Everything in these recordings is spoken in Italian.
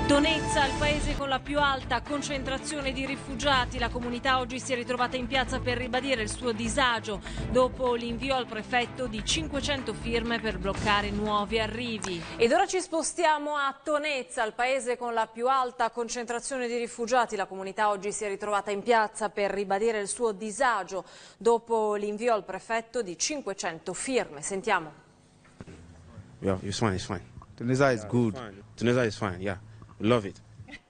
Tonezza, il paese con la più alta concentrazione di rifugiati. La comunità oggi si è ritrovata in piazza per ribadire il suo disagio dopo l'invio al prefetto di 500 firme per bloccare nuovi arrivi. Ed ora ci spostiamo a Tonezza, il paese con la più alta concentrazione di rifugiati. La comunità oggi si è ritrovata in piazza per ribadire il suo disagio dopo l'invio al prefetto di 500 firme. Sentiamo. Yeah, it's fine. Tunisia is good. Tunisia is fine, yeah. Love it.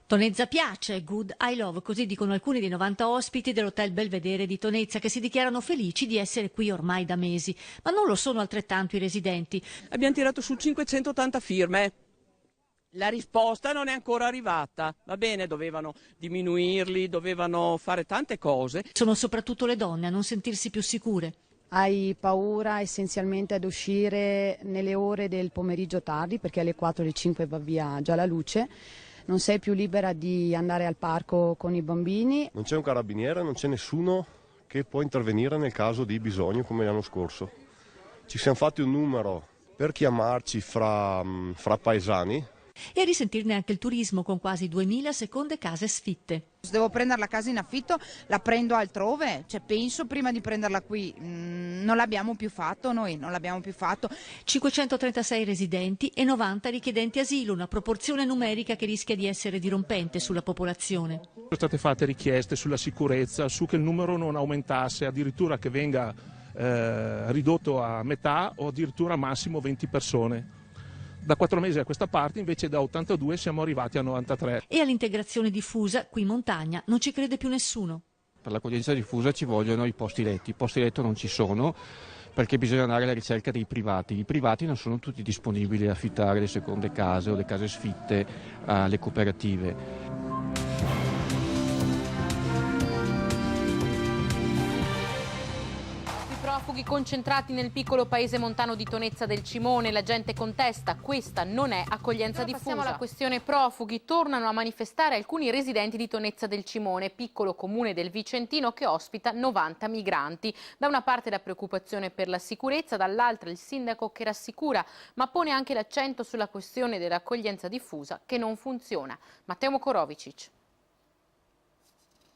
Tonezza piace, good, I love, così dicono alcuni dei 90 ospiti dell'Hotel Belvedere di Tonezza che si dichiarano felici di essere qui ormai da mesi, ma non lo sono altrettanto i residenti. Abbiamo tirato su 580 firme. La risposta non è ancora arrivata, va bene, dovevano diminuirli, dovevano fare tante cose. Sono soprattutto le donne a non sentirsi più sicure. Hai paura essenzialmente ad uscire nelle ore del pomeriggio tardi perché alle 4 alle 5 va via già la luce, non sei più libera di andare al parco con i bambini. Non c'è un carabiniere, non c'è nessuno che può intervenire nel caso di bisogno come l'anno scorso. Ci siamo fatti un numero per chiamarci fra paesani. E a risentirne anche il turismo con quasi 2000 seconde case sfitte. Se devo prendere la casa in affitto la prendo altrove, penso prima di prenderla qui, non l'abbiamo più fatto noi, non l'abbiamo più fatto. 536 residenti e 90 richiedenti asilo, una proporzione numerica che rischia di essere dirompente sulla popolazione. Sono state fatte richieste sulla sicurezza, su che il numero non aumentasse, addirittura che venga ridotto a metà o addirittura massimo 20 persone. Da 4 mesi a questa parte invece da 82 siamo arrivati a 93. E all'integrazione diffusa, qui in montagna, non ci crede più nessuno. Per l'accoglienza diffusa ci vogliono i posti letti. I posti letto non ci sono perché bisogna andare alla ricerca dei privati. I privati non sono tutti disponibili a affittare le seconde case o le case sfitte alle cooperative. Profughi concentrati nel piccolo paese montano di Tonezza del Cimone, la gente contesta, questa non è accoglienza diffusa. Passiamo alla questione profughi, tornano a manifestare alcuni residenti di Tonezza del Cimone, piccolo comune del Vicentino che ospita 90 migranti. Da una parte la preoccupazione per la sicurezza, dall'altra il sindaco che rassicura, ma pone anche l'accento sulla questione dell'accoglienza diffusa che non funziona. Matteo Mokorovicic.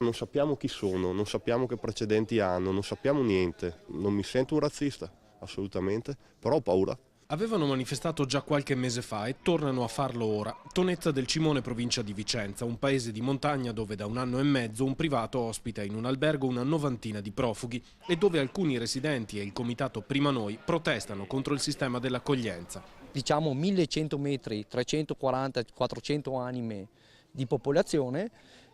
Non sappiamo chi sono, non sappiamo che precedenti hanno, non sappiamo niente. Non mi sento un razzista, assolutamente, però ho paura. Avevano manifestato già qualche mese fa e tornano a farlo ora. Tonezza del Cimone, provincia di Vicenza, un paese di montagna dove da 1 anno e mezzo un privato ospita in un albergo una 90 di profughi e dove alcuni residenti e il comitato Prima Noi protestano contro il sistema dell'accoglienza. Diciamo 1100 metri, 340-400 anime di popolazione.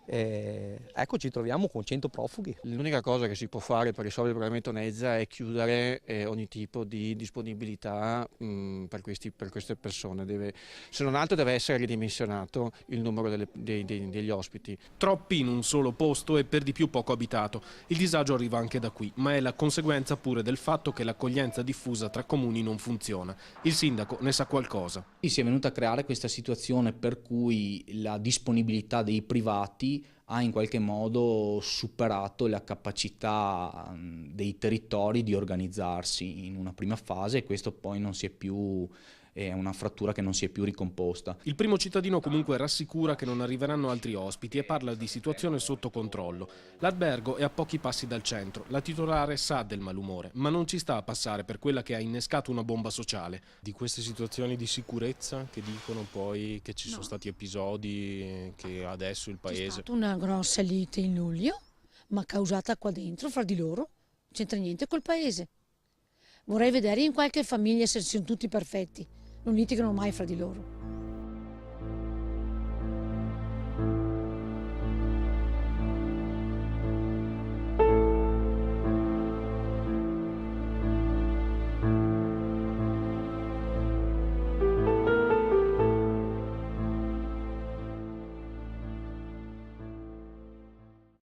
Ecco, ci troviamo con 100 profughi. L'unica cosa che si può fare per risolvere il problema di Tonezza è chiudere ogni tipo di disponibilità per queste persone. Se non altro deve essere ridimensionato il numero degli ospiti. Troppi in un solo posto e per di più poco abitato. Il disagio arriva anche da qui, ma è la conseguenza pure del fatto che l'accoglienza diffusa tra comuni non funziona. Il sindaco ne sa qualcosa. Si è venuta a creare questa situazione per cui la disponibilità dei privati ha in qualche modo superato la capacità dei territori di organizzarsi in una prima fase e questo poi non si è più, è una frattura che non si è più ricomposta. Il primo cittadino comunque rassicura che non arriveranno altri ospiti e parla di situazione sotto controllo. L'albergo è a pochi passi dal centro, la titolare sa del malumore, ma non ci sta a passare per quella che ha innescato una bomba sociale. Di queste situazioni di sicurezza che dicono poi che ci sono stati episodi che adesso il paese... C'è stata una grossa lite in luglio, ma causata qua dentro, fra di loro, non c'entra niente col paese. Vorrei vedere in qualche famiglia se sono tutti perfetti. Non litigano mai fra di loro.